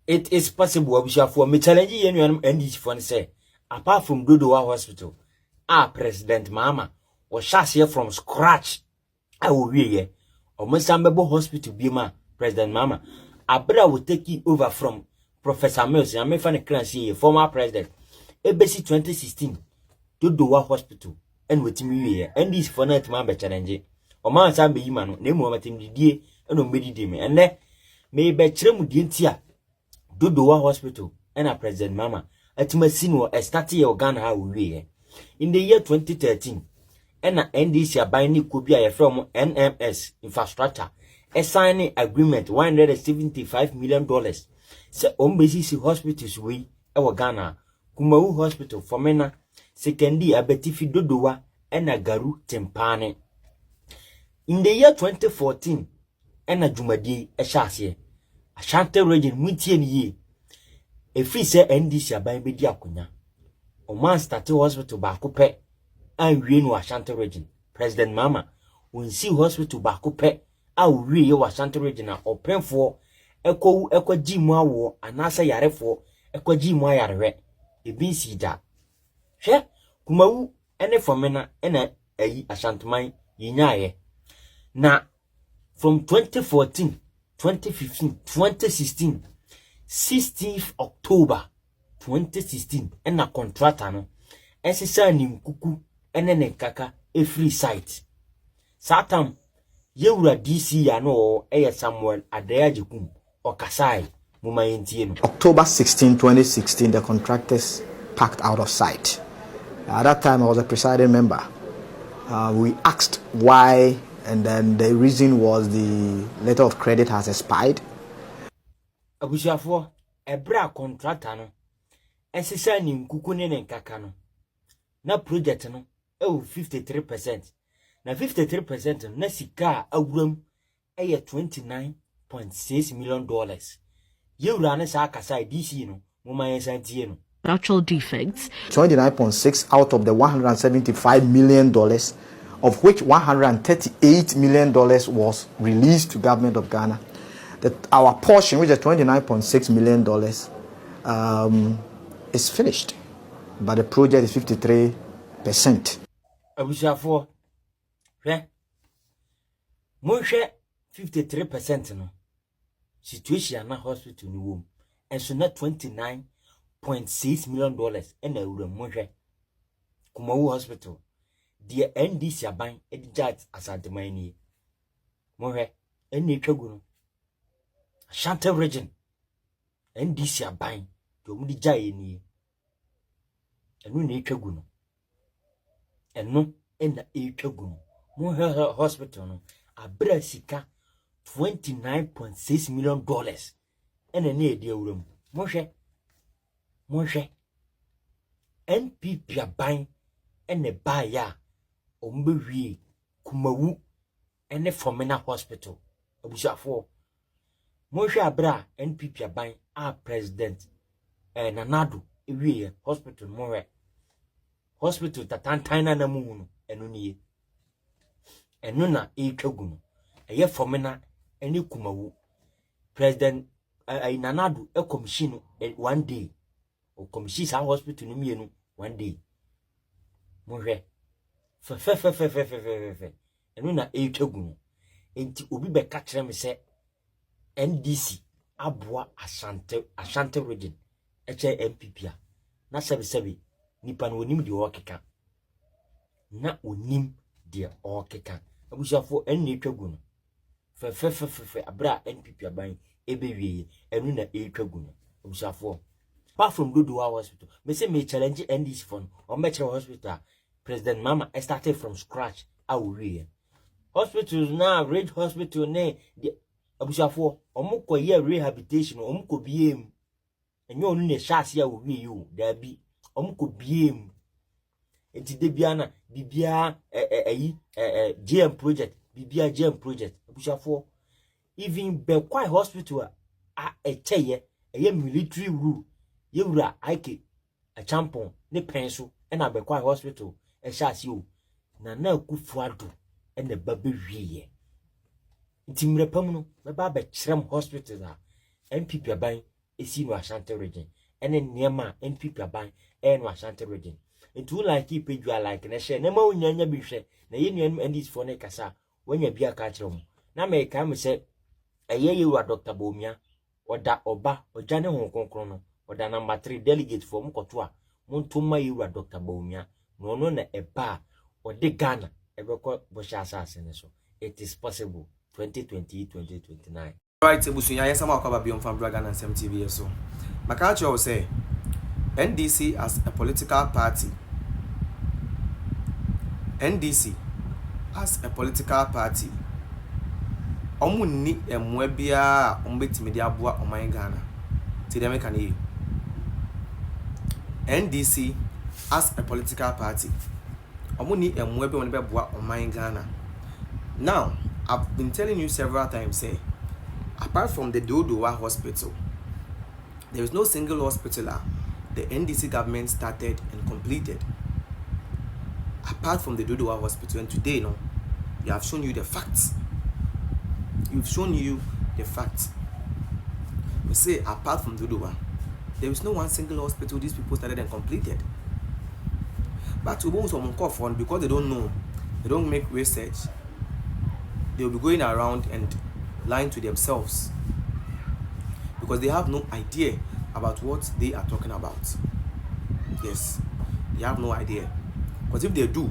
It is possible for me challenge you NDC for say apart from Dodowa Hospital, President Mahama was shot here from scratch. I will be here. Omusambebo Hospital Bima, President Mahama. Abra will take it over from Professor Mills. I'm a former president. ABC 2016, Dodowa Hospital, and with me here. NDC for night member challenge. Oman Sambe Yimano, name of him the and no medidime. And there may be Tremudintia. Dodowa Hospital and a President Mama at Massino a starting organ how we in the year 2013 and a NDC binding could be from NMS infrastructure a signing agreement $175 million. So on basis hospitals we our Ghana Kumau Hospital for Mena Sekendi Abetifi Dodowa and a Garu Tempane. In the year 2014 and a Jumadi a Shasie. Ashanti region mutien ye efri se NDC aban bedi akonya o man start hospital ba ko pe anwie no Ashanti region President Mahama wonsi hospital ba ko pe a wie ye Ashanti region a openfo ekwaji mu awo anasa yarefo ekwaji mu ayarehwe ebi sida hwe kumawu ene fomena ena ayi Ashantiman yinyaye na from 2014 2015, 2016, 16th October 2016, and a contractor no. Esisa ni mkuku ene kaka a free site. Satam yewura DC ya no eye Samuel Adeyajikum okasai muma yentieno. October 16, 2016, the contractors packed out of sight. At that time, I was a presiding member. We asked why. And then the reason was the letter of credit has expired. Abushafo ebra contractor no esisa ni nkuku ne nkaka no na project no 53%. Na 53% na sika awuram eye $29.6 million. Yewura ne sa akasa DC no moma yesantie no. Structural defects. 29.6 out of the $175 million, of which $138 million was released to government of Ghana. Our portion, which is $29.6 million, is finished, but the project is 53%. Abushafo, Moshe 53% no. Situation na hospital ni wom. And so na $29.6 million and a Moshe. Kumawu hospital. The NDC aban edijat asantemani mohe eni twagunu Ashanti region NDC aban to mu dijaye ni enu na twagunu enu ena twagunu mohe hospital no abra sika $29.6 million ena na edi awuram mohe NPP aban ene baya ombewie kumawu ene Fomena Hospital abushafo mohwe abra NPP aban a president nanado ewie hospital mowe hospital tatantan na mu no eno nie eno na etwagu no eye Fomena ene kumawu president nanado e commission one day o commission sa hospital no mienu one day mohwe fe enu na etwagu enti obi be ka kire me se NDC aboa Ashanti region eche MPP a na sebe nipa no onim de okeka na onim de okeka abushafo enu na etwagu no fe abra NPP aban ebewie enu na etwagu no abushafo apart from Dodowa Hospital me say me challenge NDC for o me chere hospital President Mahama started from scratch awurie hospitals now Red Hospital ne the abushafo omukọ ye rehabilitation omukọ biem enye onu ne hyase awurie yo da bi omukọ biem enti de bia na bibia GM project bibia GM project abushafo even Bekwai Hospital a echeye eye military rule yewura ike a champon ne penso na Bekwai Hospital hyase o na kufuado ene babewie nti mrepam no beba be kyerem hospital a MPP aban esi no Ashanti region ene niema NPP aban no Ashanti region into like keep you like na share na ma unyanya bi hwe na ye nuanum NDC for na kasa wanya bia ka kire mu na me ka me se ye wa Dr. Bomia oda oba ojane ho konkron no oda number 3 delegate for mkoto a montuma ye wa Dr. Bomia no no na eba ode Ghana ebeko bosha asase ne so it is possible 2020-2029. Right, Busunya, yes, I'm a Bion from Bragan and Asem TV. So, Makachi will say NDC as a political party. NDC as a political party. Omuni emwebia ombeti media bua oman Ghana. Tideme kani. NDC as a political party. Omuni emwebia onebe bua oman Ghana. Now, I've been telling you several times, say, apart from the Dodowa hospital, there is no single hospital the NDC government started and completed. Apart from the Dodowa hospital, and today, no, we have shown you the facts. We've shown you the facts. We say, apart from Dodowa, there is no one single hospital these people started and completed. But to go some on because they don't know, they don't make research. They will be going around and lying to themselves because they have no idea about what they are talking about. Yes, they have no idea. Because if they do,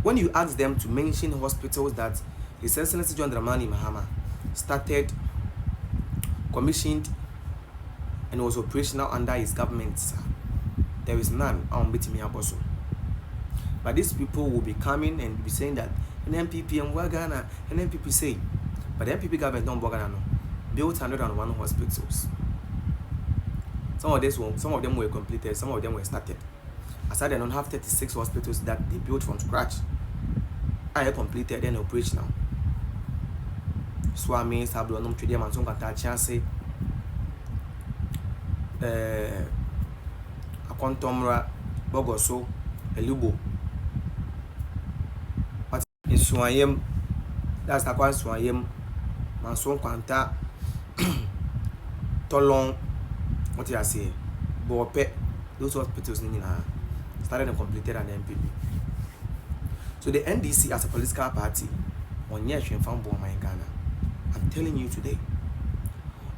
when you ask them to mention hospitals that His Excellency John Dramani Mahama started, commissioned, and was operational under his government, there is none. But these people will be coming and be saying that an MPP and Ghana, an MPP say, but the MPP government don't Ghana no, built 101 hospitals. Some of them were completed, some of them were started. Aside, they don't have 36 hospitals that they built from scratch. I have completed and operational. So I mean, Sablonum to them and some can chance a Quantumra, Bogoso, Elubo. Swayem, that's the one Swayem, Manson Quanta, Tolong, what do I say? Bope, those hospitals started and completed an MPP. So the NDC as a political party, on yes, she found Boa in Ghana. I'm telling you today.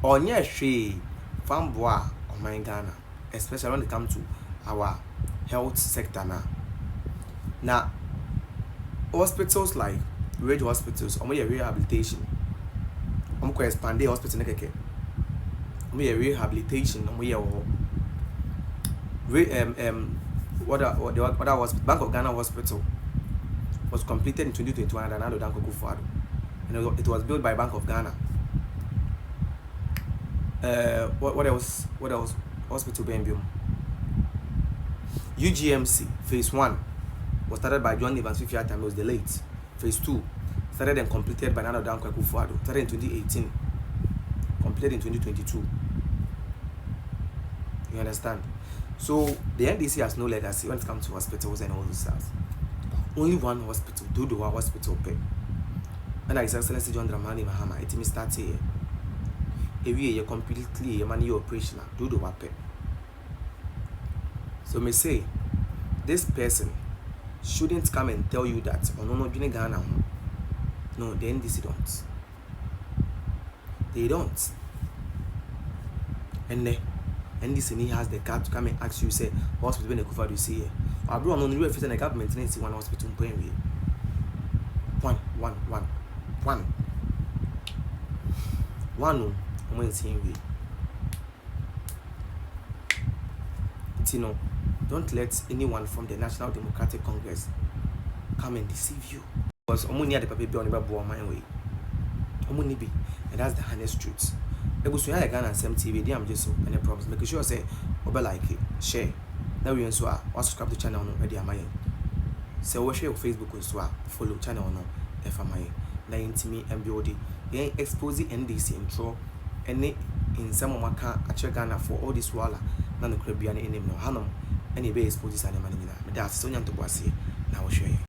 On yes, she found Boa on my Ghana, especially when it comes to our health sector now. Now, hospitals like radio hospitals, rehabilitation. I'm going to expand the hospital. Rehabilitation. What was Bank of Ghana Hospital was completed in 2021 and another Danko Kufado. And it was built by Bank of Ghana. What else? Hospital Bambium. UGMC phase 1 was started by John Evans 50 time, it was delayed. Phase 2 started and completed by Nana Danko Kufado. Started in 2018, completed in 2022. You understand? So the NDC has no legacy when it comes to hospitals and all this stuff. Only one hospital, Dodowa Hospital, pay. And His Excellency John Dramani Mahama, it means start here. Every year you completely your money operational, Dodowa pay. So me say, this person shouldn't come and tell you that no Ghana. No, the NDC don't. They don't. And NDC has the card to come and ask you, say, hospital when they cover you see here. I brought on the real the government and see one hospital in Point. One. I'm seeing we. Don't let anyone from the National Democratic Congress come and deceive you. Because Omuni the paper be on the my way. Omuni be, and that's the honest truth. The Busunya Ghana and Asem TV, I'm just so any problems. Make sure say, like it, share. Now we also subscribe to the channel on Ready Amaye. So we share your Facebook as well. Follow channel on FMI. Na intimi MBOD. Then expose the NDC intro. Any in some maka actually Ghana for all this wala. Na no Caribbean any no Hanum. Any be expose this animal. That's so young to bossy. Now we share.